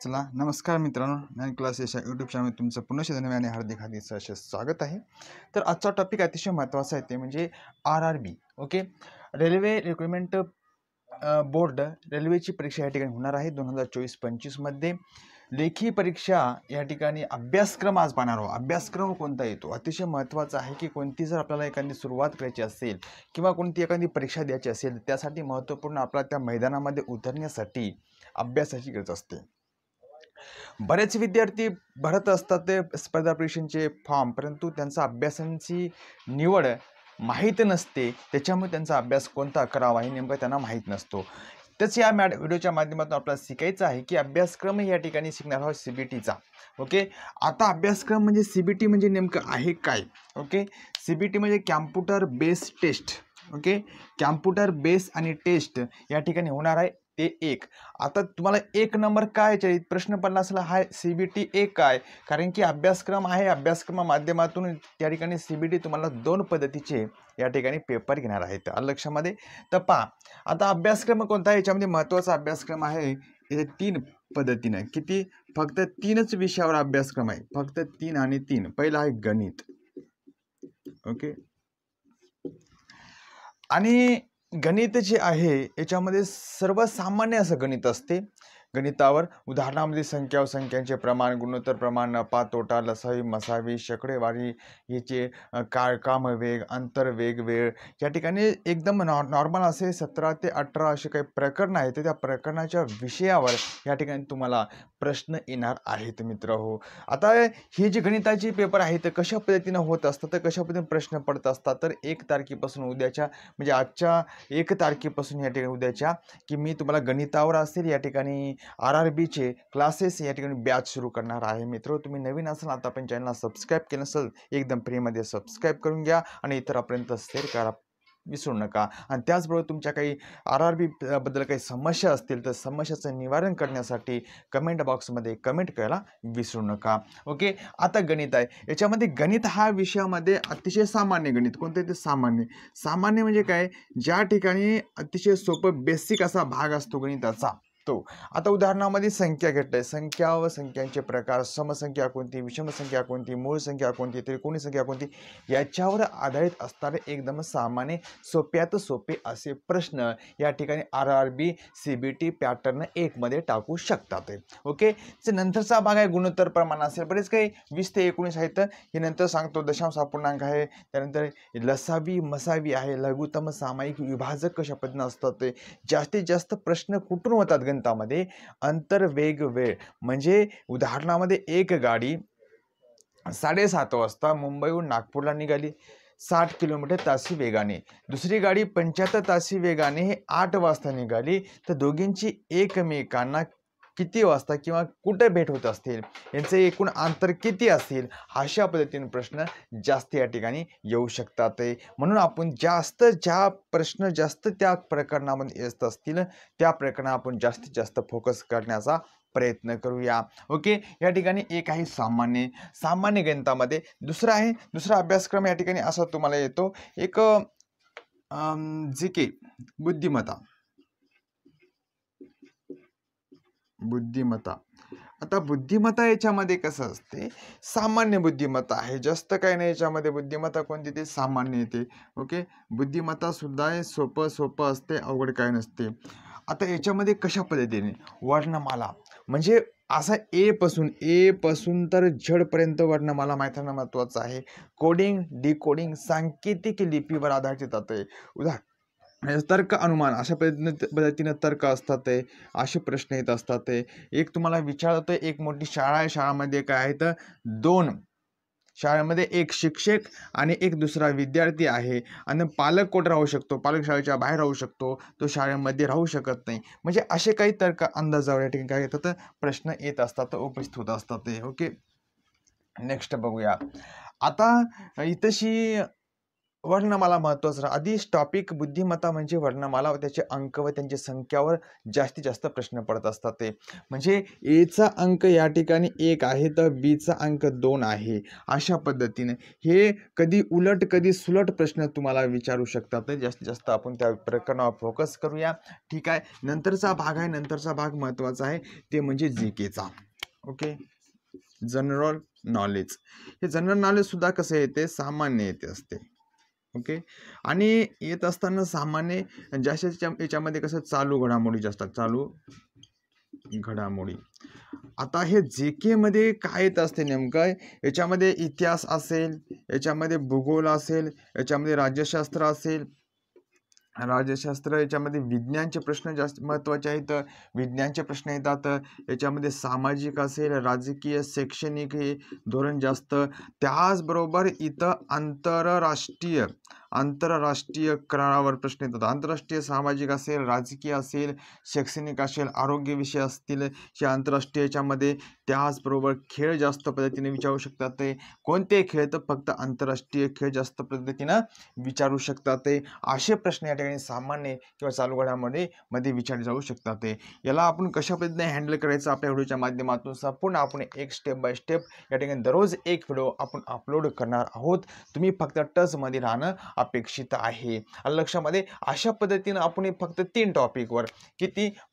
चला नमस्कार मित्रांनो, ज्ञान क्लास या यूट्यूब चॅनलमध्ये तुमचं पुन्हा नव्याने हार्दिक सहर्ष स्वागत आहे। तर आजचा टॉपिक अतिशय महत्त्वाचा आहे, ते म्हणजे RRB। Okay, railway recruitment board रेल्वेची परीक्षा या ठिकाणी होणार आहे 2024-25 मध्ये। लेखी परीक्षा या ठिकाणी अभ्यासक्रम आज पाहणार आहोत। अभ्यासक्रम कोणता येतो अतिशय महत्त्वाचा आहे की कोणती जर आपल्याला एखादी सुरुवात करायची असेल किंवा कोणती एखादी परीक्षा द्यायची असेल, त्यासाठी महत्त्वपूर्ण आपला त्या मैदानामध्ये उतरण्यासाठी अभ्यासाची गरज असते। बरेच विद्यार्थी भरत असतात ते स्पर्धा परीक्षांचे फॉर्म, परंतु त्यांचा अभ्यासांची निवड माहीत नसते, त्याच्यामुळे त्यांचा अभ्यास कोणता करावा हे नेमकं त्यांना माहीत नसतो। त्याच या व्हिडिओच्या माध्यमातून आपल्याला शिकायचं आहे की अभ्यासक्रम या ठिकाणी शिकणार आहोत CBTचा। ओके, आता अभ्यासक्रम म्हणजे CBT म्हणजे नेमकं आहे काय? ओके, CBT म्हणजे computer based test. Okay, computer base आणि टेस्ट या ठिकाणी होणार आहे ते एक। आता तुम्हाला एक नंबर काय प्रश्न पडला असेल, हा CBT एक काय? कारण की अभ्यासक्रम आहे, अभ्यासक्रमा माध्यमातून त्या ठिकाणी CBT तुम्हाला दोन पद्धतीचे या ठिकाणी पेपर घेणार आहेत लक्षामध्ये। तर पहा, आता अभ्यासक्रम कोणता आहे, याच्यामध्ये महत्त्वाचा अभ्यासक्रम आहे हे तीन पद्धतीने। किती? फक्त तीनच विषयावर अभ्यासक्रम आहे, फक्त 3 आणि 3। पहिला आहे गणित। ओके, आणि गणित जे आहे याच्यामध्ये सर्वसामान्य असं गणित असते। गणितावर उदाहरणामध्ये संख्या व संख्यांचे प्रमाण, गुणोत्तर प्रमाण, नफा तोटा, लसावी मसावी, शेकडेवारी, याचे कामवेग, अंतरवेग, वेळ, या ठिकाणी एकदम नॉर्मल असे 17 ते 18 असे काही प्रकरण आहेत। त्या प्रकरणाच्या विषयावर या ठिकाणी तुम्हाला प्रश्न येणार आहेत मित्रहो। आता हे जे गणिताचे पेपर आहेत ते कशा पद्धतीने होत असतात, तर कशा पद्धतीने प्रश्न पडत असतात, तर 1 तारखेपासून उद्याच्या म्हणजे आजच्या 1 तारखेपासून या ठिकाणी उद्याच्या की मी तुम्हाला गणितावर असेल या ठिकाणी RRBचे क्लासेस या ठिकाणी बॅच सुरू करणार आहे। मित्र, तुम्ही नवीन असाल, आता आपण चॅनलला सबस्क्राईब केलं नसेल, एकदम फ्रीमध्ये सबस्क्राईब करून घ्या आणि इतरांपर्यंत शेअर करा विसरू नका। आणि त्याचबरोबर तुमच्या काही RRB बद्दल काही समस्या असतील तर समस्याचं निवारण करण्यासाठी कमेंट बॉक्समध्ये कमेंट करायला विसरू नका। ओके, आता गणित आहे, याच्यामध्ये गणित हा विषयामध्ये अतिशय सामान्य गणित कोणते ते सामान्य। सामान्य म्हणजे काय? ज्या ठिकाणी अतिशय सोपं बेसिक असा भाग असतो गणिताचा तो। आता उदाहरणामध्ये संख्या घेतलंय, संख्या व संख्यांचे प्रकार, समसंख्या कोणती, विषम संख्या कोणती, मूळ संख्या कोणती, त्रिकोणी संख्या कोणती, याच्यावर आधारित असणारे एकदम सामान्य सोप्यात सोपे असे प्रश्न या ठिकाणी RRB CBT पॅटर्न 1 मध्ये टाकू शकतात। ओके, नंतरचा भाग आहे गुणोत्तर प्रमाण असेल, बरेच काही 20 ते 19 आहेत, हे नंतर सांगतो। दशांश अपूर्णांक आहे, त्यानंतर लसावी मसावी आहे, लघुत्तम सामायिक विभाजक कशा पद्धतीने असतात, ते जास्तीत जास्त प्रश्न कुठून होतात गणितामध्ये, अंतर वेग वेळ। म्हणजे उदाहरणामध्ये एक गाडी 7:30 वाजता मुंबईहून नागपूरला निघाली 60 किलोमीटर तासी वेगाने, दुसरी गाडी 75 तासी वेगाने हे 8 वाजता निघाली, तर दोघींची एकमेकांना किती वाजता किंवा कुठे भेट होत असतील, यांचे एकूण अंतर किती असेल, अशा पद्धतीने प्रश्न जास्त या ठिकाणी येऊ शकतात। म्हणून आपण ज्या प्रश्न जास्त त्या प्रकरणामध्ये येत असतील त्या प्रकरणावर आपण जास्तीत जास्त फोकस करण्याचा प्रयत्न करूया। ओके, या ठिकाणी एक आहे सामान्य गणितामध्ये। दुसरा अभ्यासक्रम या ठिकाणी असा तुम्हाला येतो, एक GK बुद्धिमत्ता। आता बुद्धिमत्ता याच्यामध्ये कसं असते, सामान्य बुद्धिमत्ता आहे, जास्त काही नाही याच्यामध्ये। बुद्धिमत्ता कोणती ते सामान्य येते। ओके, बुद्धिमत्ता सुद्धा सोपं असते, अवघड काय नसते। आता याच्यामध्ये कशा पद्धतीने वर्णमाला म्हणजे असा ए पासून तर Z पर्यंत वर्णमाला माहिती असणं महत्त्वाचं आहे। कोडिंग डिकोडिंग सांकेतिक लिपीवर आधारित येतात। तर्क अनुमान अशा पद्धतीने तर्क असतात, असे प्रश्न येत असतात। एक तुम्हाला विचारतोय, एक मोठी शाळा आहे, शाळामध्ये काय आहे तर 2 शाळेमध्ये एक शिक्षक आणि एक दुसरा विद्यार्थी आहे, आणि पालक कुठे राहू शकतो, पालक शाळेच्या बाहेर राहू शकतो, तो शाळेमध्ये राहू शकत नाही। म्हणजे असे काही तर्क अंदाजावर या ठिकाणी काय येतात प्रश्न येत असतात, उपस्थित होत असतात। ओके, नेक्स्ट बघूया। आता इथशी वर्णमाला महत्त्वाचं आधीच टॉपिक बुद्धिमत्ता म्हणजे वर्णमाला व त्याचे अंक व त्यांची संख्यावर जास्तीत जास्त प्रश्न पडत असतात. ते म्हणजे एचा अंक या ठिकाणी 1 आहे तर बीचा अंक 2 आहे. अशा पद्धतीने हे कधी उलट कधी सुलट प्रश्न तुम्हाला विचारू शकतात. तर जास्तीत जास्त आपण त्या प्रकरणावर फोकस करूया. ठीक आहे. नंतरचा भाग आहे, नंतरचा भाग महत्त्वाचा आहे, ते म्हणजे जीकेचा. Okay, general knowledge. हे जनरल नॉलेज सुद्धा कसं येते, सामान्य येते असते. ओके, आणि येत असताना सामान्य जास्तीच्या याच्यामध्ये कसं चालू घडामोडी जास्त, चालू घडामोडी. आता हे जे के मध्ये काय येत असते नेमकं, याच्यामध्ये इतिहास असेल, याच्यामध्ये भूगोल असेल, याच्यामध्ये राज्यशास्त्र असेल, राज्यशास्त्र, याच्यामध्ये विज्ञानचे प्रश्न जास्त महत्त्वाचे आहेत. विज्ञानचे प्रश्न येतात. याच्यामध्ये सामाजिक असेल, राजकीय, शैक्षणिक हे धोरण जास्त. त्याचबरोबर इथं आंतरराष्ट्रीय करारावर प्रश्न येतात. आंतरराष्ट्रीय सामाजिक असेल, राजकीय असेल, शैक्षणिक असेल, आरोग्य विषय असतील हे आंतरराष्ट्रीय याच्यामध्ये. त्याचबरोबर खेळ जास्त पद्धतीने विचारू शकतात. ते कोणते खेळ, तर फक्त आंतरराष्ट्रीय खेळ जास्त पद्धतीनं विचारू शकतात. ते असे प्रश्न या ठिकाणी सामान्य किंवा चालू घडामोडीमध्ये विचारले जाऊ शकतात. ते याला आपण कशा पद्धतीने हँडल करायचं आपल्या व्हिडिओच्या माध्यमातून संपूर्ण आपण एक स्टेप बाय स्टेप या ठिकाणी दररोज एक व्हिडिओ आपण अपलोड करणार आहोत. तुम्ही फक्त टचमध्ये राहणं अपेक्षित आहे. लक्षामध्ये अशा पद्धतीनं आपण फक्त 3 टॉपिकवर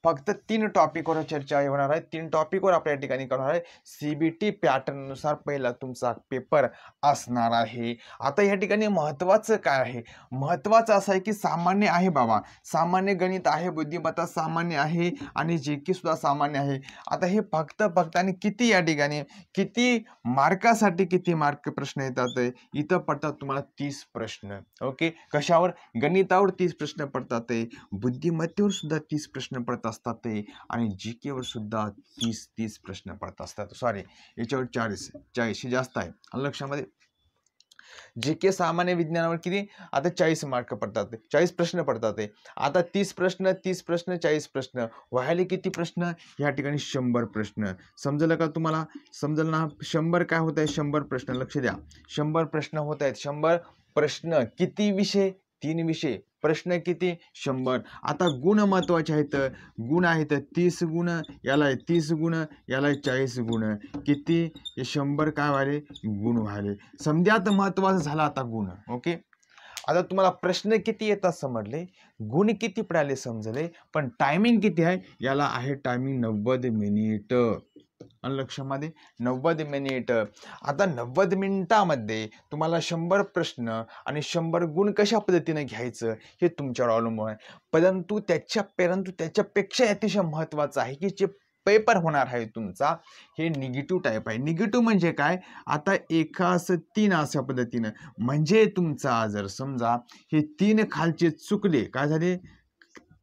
फक्त 3 टॉपिकवर चर्चा होणार आहे. 3 टॉपिकवर आपल्या या ठिकाणी करणार आहे. CBT पॅटर्ननुसार पहिला तुमचा पेपर असणार आहे. आता या ठिकाणी महत्त्वाचं काय आहे, महत्त्वाचं असं आहे की सामान्य आहे बाबा, सामान्य गणित आहे, बुद्धिमत्ता सामान्य आहे आणि जीके सुद्धा सामान्य आहे. आता हे फक्त आणि किती या ठिकाणी किती मार्कासाठी किती मार्क प्रश्न येतात, इथं पडतात तुम्हाला 30 प्रश्न. ओके, कशावर, गणितावर 30 प्रश्न पडतात, बुद्धिमत्तेवर सुद्धा 30 प्रश्न पडत असतात आणि जीकेवर सुद्धा 30 प्रश्न पडत असतात. सॉरी, याच्यावर 40 जास्त आहे. लक्षामध्ये जीके सामान्य विज्ञानावर किती, आता 40 मार्क पडतात, 40 प्रश्न पडतात. आता 30 प्रश्न 40 प्रश्न व्हायला किती प्रश्न, या ठिकाणी 100 प्रश्न. समजलं का तुम्हाला, समजलं ना, 100 काय होत आहे, 100 प्रश्न. लक्ष द्या, 100 प्रश्न होत आहेत. 100 प्रश्न, किती विषय, 3 विषय, प्रश्न किती, 100. आता गुण महत्वाचे आहेत, गुण आहेत 30 गुण, याला 30 गुण, याला 40 गुण, किती, हे 100 काय व्हायले, गुण व्हायले. समजात महत्वाचं झालं आता गुण. ओके, आता तुम्हाला प्रश्न किती येतात समजले, गुण किती पडाले समजले, पण टायमिंग किती आहे, याला आहे टायमिंग 90 मिनिट. लक्षामध्ये 90 मिनिट. आता 90 मिनिटामध्ये तुम्हाला 100 प्रश्न आणि 100 गुण कशा पद्धतीने घ्यायचं हे तुमच्यावर अवलंबून आहे. परंतु त्याच्यापेक्षा अतिशय महत्त्वाचं आहे की जे पेपर होणार आहे तुमचा, हे निगेटिव्ह टाईप आहे. निगेटिव्ह म्हणजे काय, आता एकास 3 अशा पद्धतीनं, म्हणजे तुमचा जर समजा हे 3 खालचे चुकले, काय झाले,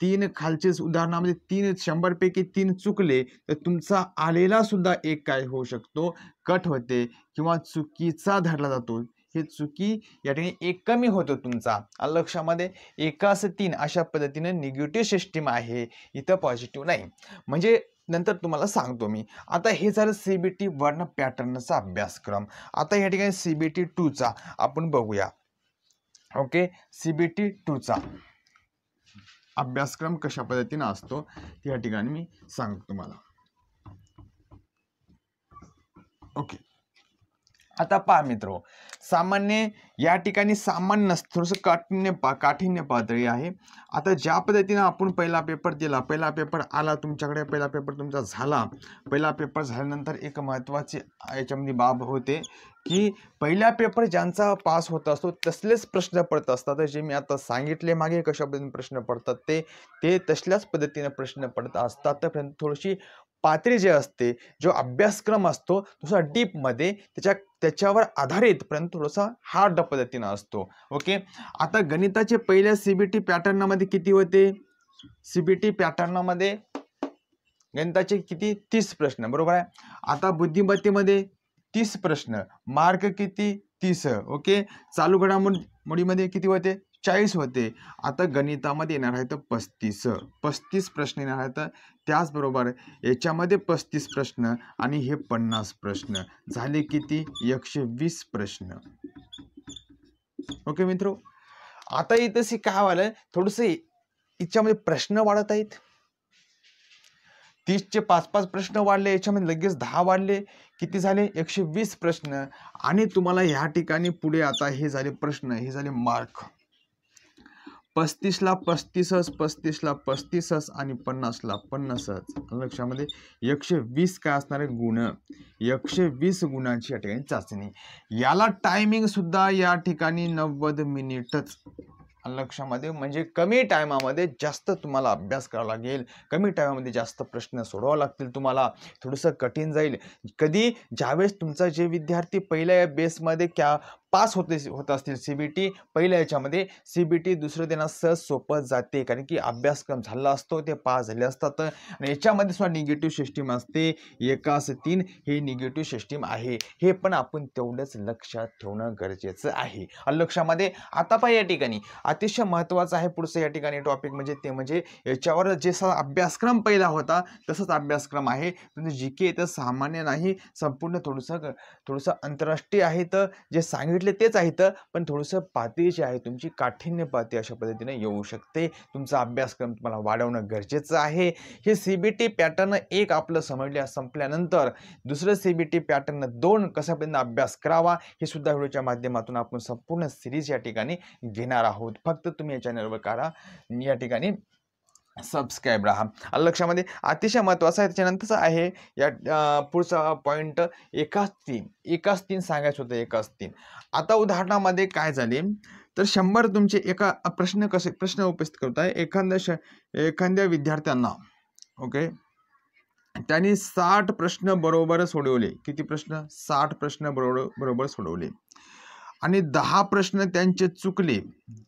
3 खालचे उदाहरणामध्ये 3 100 पैकी 3 चुकले, तर तुमचा आलेला सुद्धा एक काय होऊ शकतो, कट होते किंवा चुकीचा धरला जातो. हे चुकी या ठिकाणी एक कमी होतो तुमचा. लक्षामध्ये एकास 3 अशा पद्धतीने निगेटिव्ह सिस्टीम आहे, इथं पॉझिटिव्ह नाही. म्हणजे नंतर तुम्हाला सांगतो मी. आता हे झालं CBT वर्ण पॅटर्नचा अभ्यासक्रम. आता या ठिकाणी CBT 2चा आपण बघूया. ओके, CBT 2चा अभ्यासक्रम कशा पद्धतीने असतो या ठिकाणी मी सांगतो तुम्हाला. ओके, आता पहा मित्रो, सामान्य या ठिकाणी सामान्य नसतं, थोडंसं काठिण्य पातळी आहे. आता ज्या पद्धतीने आपण पहिला पेपर दिला, पहिला पेपर आला तुमच्याकडे, पहिला पेपर तुमचा झाला, पहिला पेपर झाल्यानंतर एक महत्त्वाची याच्यामध्ये बाब होते की पहिला पेपर ज्यांचा पास होत असतो तसलेच प्रश्न पडत असतात. जे मी आता सांगितले मागे कशा पद्धतीने प्रश्न पडतात ते तसल्याच पद्धतीने प्रश्न पडत असतात. परंतु थोडीशी पातळी जे असते, जो अभ्यासक्रम असतो थोडासा डीपमध्ये त्याच्यावर आधारित, परंतु थोडासा हार्ड पद्धतीनं असतो. ओके, आता गणिताचे पहिल्या CBT पॅटर्नमध्ये किती होते, CBT पॅटर्नमध्ये गणिताचे किती, 30 प्रश्न, बरोबर आहे. आता बुद्धिमत्तेमध्ये 30 प्रश्न, मार्क किती, 30. ओके, चालू घडामोडीमध्ये किती होते, 40 होते. आता गणितामध्ये येणार आहेत 35 प्रश्न येणार आहेत. त्याचबरोबर याच्यामध्ये 35 प्रश्न आणि हे 50 प्रश्न झाले किती, 120 प्रश्न. ओके मित्रो, आता इथं काय व्हायला थोडंसं याच्यामध्ये प्रश्न वाढत आहेत. 30चे 5-5 प्रश्न वाढले, याच्यामध्ये लगेच 10 वाढले, किती झाले 120 प्रश्न. आणि तुम्हाला ह्या ठिकाणी पुढे आता हे झाले प्रश्न, हे झाले मार्क. 35ला 35च, 35ला 35च आणि 50ला 50च. लक्षामध्ये 120 काय असणार आहे गुण, 120 गुणांची या ठिकाणी चाचणी. याला टायमिंग सुद्धा या ठिकाणी 90 मिनिटच. लक्षामध्ये म्हणजे कमी टायमामध्ये जास्त तुम्हाला अभ्यास करावा लागेल, कमी टायमामध्ये जास्त प्रश्न सोडवावे लागतील तुम्हाला. थोडंसं कठीण जाईल. कधी ज्यावेळेस तुमचा जे विद्यार्थी पहिल्या बेसमध्ये पास होत असतील CBT पहिल्या याच्यामध्ये, CBT दुसरं त्यांना सहज सोपं जाते, कारण की अभ्यासक्रम झाला असतो, ते पास झाले असतात. आणि याच्यामध्ये सुद्धा निगेटिव्ह सिस्टीम असते, 1-3 हे निगेटिव्ह सिस्टीम आहे. हे पण आपण तेवढंच लक्षात ठेवणं गरजेचं आहे. लक्षामध्ये आता पहा या ठिकाणी अतिशय महत्त्वाचं आहे पुढचं या ठिकाणी टॉपिक, म्हणजे याच्यावर जसा अभ्यासक्रम पहिला होता तसंच अभ्यासक्रम आहे. म्हणजे GK तर सामान्य नाही, संपूर्ण थोडंसं आंतरराष्ट्रीय आहे. तर जे सांगितले तेच आहे, पण थोडंसं पातळी जी आहे तुमची काठिण्य पातळी अशा पद्धतीने येऊ शकते. तुमचा अभ्यासक्रम तुम्हाला वाढवणं गरजेचं आहे. हे CBT पॅटर्न 1 आपलं संपल्यानंतर दुसरं CBT पॅटर्न 2 कशा पद्धतीने अभ्यास करावा हे सुद्धा व्हिडिओच्या माध्यमातून आपण संपूर्ण सिरीज या ठिकाणी घेणार आहोत. फक्त तुम्ही या चॅनलवर करा या ठिकाणी सबस्क्राईब राहा. लक्षामध्ये अतिशय महत्त्वाचं आहे. त्याच्यानंतरच आहे या पुढचा पॉईंट 1-3 सांगायचं होतं. 1-3 आता उदाहरणामध्ये काय झाले तर 100 तुमचे प्रश्न उपस्थित करताय एखाद्या विद्यार्थ्यांना. ओके, त्यांनी 60 प्रश्न बरोबर सोडवले. किती प्रश्न? 60 प्रश्न बरोबर सोडवले आणि 10 प्रश्न त्यांचे चुकले.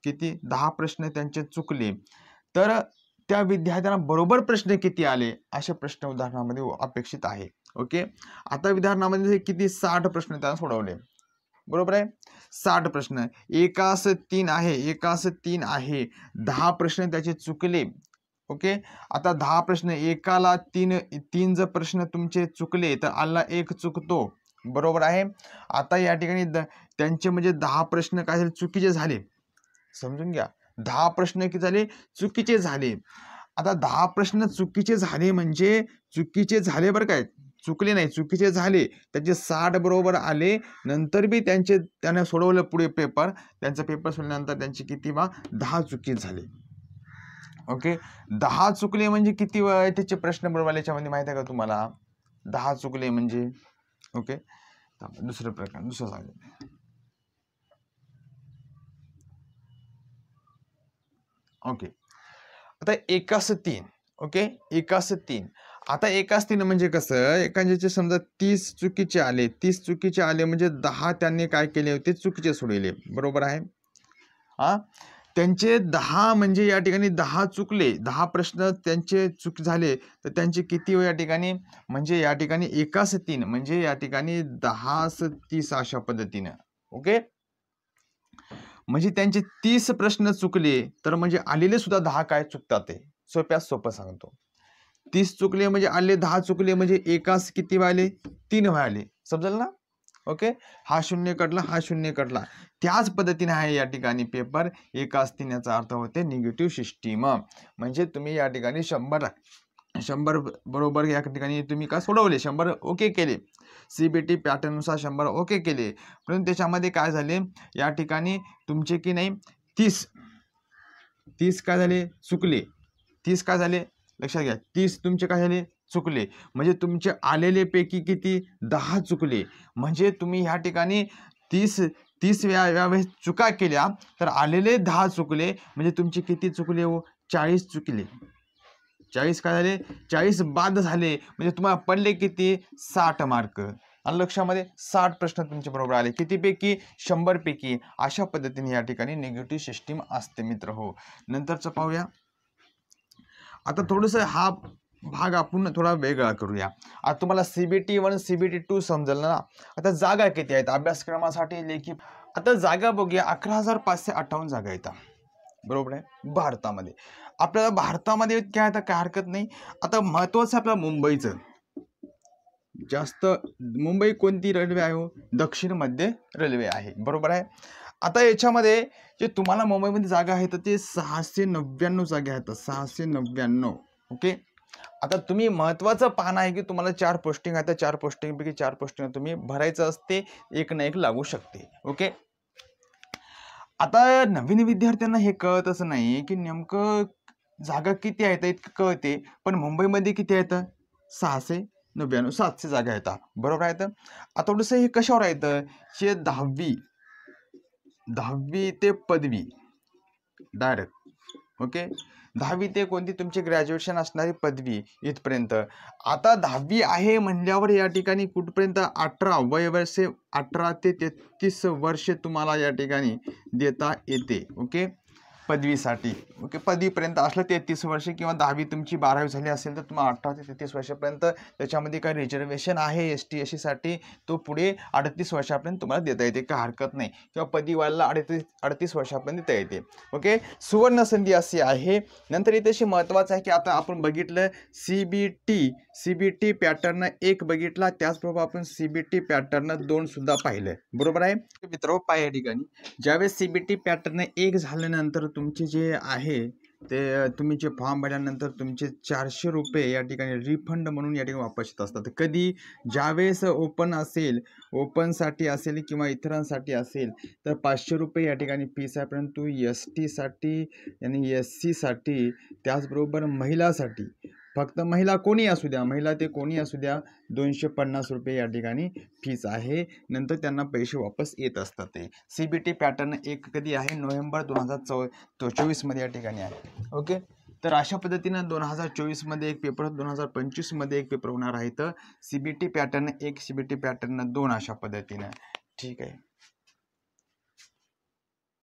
किती? 10 प्रश्न त्यांचे चुकले. तर त्या विद्यार्थ्यांना बरोबर प्रश्न किती आले असे प्रश्न उदाहरणामध्ये अपेक्षित आहे. ओके, आता उदाहरणामध्ये किती 60 प्रश्न त्यांना सोडवले. बरोबर आहे, 60 प्रश्न. 1-3 आहे, 10 प्रश्न त्याचे चुकले. ओके, आता 10 प्रश्न, एकाला 3 जर प्रश्न तुमचे चुकले तर आला 1 चुकतो. बरोबर आहे. आता या ठिकाणी त्यांचे म्हणजे 10 प्रश्न काय झाले चुकीचे झाले. समजून घ्या, 10 प्रश्न किती झाले चुकीचे झाले. आता 10 प्रश्न चुकीचे झाले म्हणजे चुकीचे झाले बरं काय, चुकले नाही, चुकीचे झाले. त्याचे 60 बरोबर आले. नंतर बी त्याने सोडवलं पुढे पेपर. त्यांचा पेपर सोडल्यानंतर त्यांचे किती 10 चुकी झाले. ओके, 10 चुकले म्हणजे किती त्याचे प्रश्न बरोबर आले याच्यामध्ये माहिती आहे का तुम्हाला? 10 चुकले म्हणजे ओके, दुसरं सांगेल. ओके, आता 1-3. ओके, 1-3. आता 1-3 म्हणजे कसं, एखाद्याचे समजा 30 चुकीचे आले म्हणजे 10 त्यांनी काय केले होते चुकीचे सोडवले. बरोबर आहे. त्यांचे 10 म्हणजे या ठिकाणी 10 चुकले, 10 प्रश्न त्यांचे चूक झाले तर त्यांचे किती या ठिकाणी म्हणजे या ठिकाणी 1-3 म्हणजे या ठिकाणी 10-30 अशा पद्धतीने. ओके, म्हणजे त्यांचे 30 प्रश्न चुकले तर म्हणजे आलेले सुद्धा 10 काय चुकतात. ते सोपं सांगतो. 30 चुकले म्हणजे आले 10 चुकले म्हणजे एकास किती व्हायले 3 व्हायले. समजलं ना? ओके, हा 0 कटला, हा 0 कटला. त्याच पद्धतीने आहे या ठिकाणी पेपर 1-3 याचा अर्थ होते निगेटिव्ह सिस्टीम. म्हणजे तुम्ही या ठिकाणी 100 बरोबर या ठिकाणी तुम्ही का सोडवले, 100 ओके केले, CBT पॅटर्ननुसार 100 ओके केले. परंतु त्याच्यामध्ये काय झाले या ठिकाणी तुमचे की नाही 30 काय झाले चुकले. 30 काय झाले लक्षात घ्या, 30 तुमचे काय झाले चुकले. म्हणजे तुमचे आलेले पैकी किती 10 चुकले. म्हणजे तुम्ही ह्या ठिकाणी 30 वेळेस चुका केल्या तर आलेले 10 चुकले. म्हणजे तुमचे किती चुकले हो 40 चुकले. 40 काय झाले 40 बाद झाले. म्हणजे तुम्हाला पडले किती 60 मार्क. आणि लक्षामध्ये 60 प्रश्न तुमचे बरोबर आले. कितीपैकी 100 पैकी. अशा पद्धतीने या ठिकाणी निगेटिव्ह सिस्टीम असते मित्र हो. नंतरचं पाहूया. आता थोडंसं हा भाग आपण थोडा वेगळा करूया. आता तुम्हाला CBT 1 CBT 2 समजेल ना. आता जागा किती आहेत अभ्यासक्रमासाठी लेखी. आता जागा बघूया 11,558 जागा आहेत. बरोबर आहे भारतामध्ये. आपल्याला भारतामध्ये काय आता काय हरकत नाही. आता महत्त्वाचं आपल्या मुंबईचं जास्त. मुंबई कोणती रेल्वे आहे हो? दक्षिण मध्य रेल्वे आहे. बरोबर आहे. आता याच्यामध्ये जे तुम्हाला मुंबईमध्ये जागा आहेत ते 699 जागा आहेत, 699. ओके. आता तुम्ही महत्त्वाचं पाहणं आहे की तुम्हाला 4 पोस्टिंग आहेत, 4 पोस्टिंगपैकी 4 पोस्टिंग तुम्ही भरायचं असते, एक ना एक लागू शकते. ओके. आता नवीन विद्यार्थ्यांना हे कळतच नाही की नेमकं जागा किती आहेत इतकं कळते, पण मुंबईमध्ये किती आहेत? 699, 700 जागा आहेत, बरोबर आहेत. आता थोडंसं हे कशावर आहेत? जे 10वी ते पदवी डायरेक्ट. ओके. 10वी ते कोणती तुमची ग्रॅज्युएशन असणारी पदवी इथपर्यंत. आता 10वी आहे म्हणल्यावर या ठिकाणी कुठपर्यंत 18 वयवर्षे 18 ते 33 वर्षे तुम्हाला या ठिकाणी देता येते. ओके. पदवीसाठी. ओके. पदवीपर्यंत असलं 33 वर्षे किंवा 10वी तुमची 12वी झाली असेल तर तुम्हाला 18 ते 33 वर्षापर्यंत त्याच्यामध्ये काही रिझर्वेशन आहे ST SC साठी, तो पुढे 38 वर्षापर्यंत तुम्हाला देता येते, काही हरकत नाही. किंवा पदवीवाल्याला 38 वर्षापर्यंत देता येते. ओके. सुवर्ण संधी अशी आहे. नंतर इथे महत्त्वाचं आहे की आता आपण बघितलं CBT पॅटर्न 1 बघितला, त्याचबरोबर आपण CBT पॅटर्न 2 सुद्धा पाहिलं, बरोबर आहे मित्र. पाय या ठिकाणी ज्यावेळेस CBT पॅटर्न 1 झाल्यानंतर तुमचे जे आहे ते तुम्ही जे फॉर्म भरल्यानंतर तुमचे 400 रुपये या ठिकाणी रिफंड म्हणून या ठिकाणी वापस येत असतात. कधी? ज्यावेळेस ओपन असेल, ओपनसाठी असेल किंवा इतरांसाठी असेल तर 500 रुपये या ठिकाणी फीस आहे, परंतु ST साठी आणि SC साठी त्याचबरोबर महिलासाठी, फक्त महिला कोणी असू द्या, महिला ते कोणी असू द्या, 250 रुपये या ठिकाणी फीस आहे. नंतर त्यांना पैसे वापस येत असतात. ते CBT पॅटर्न 1 कधी आहे? नोव्हेंबर 2024 मध्ये या ठिकाणी आहे. ओके. तर अशा पद्धतीनं 2024 मध्ये एक पेपर, 2025 मध्ये एक पेपर होणार आहे. तर CBT पॅटर्न 1, CBT पॅटर्न 2 अशा पद्धतीनं. ठीक आहे.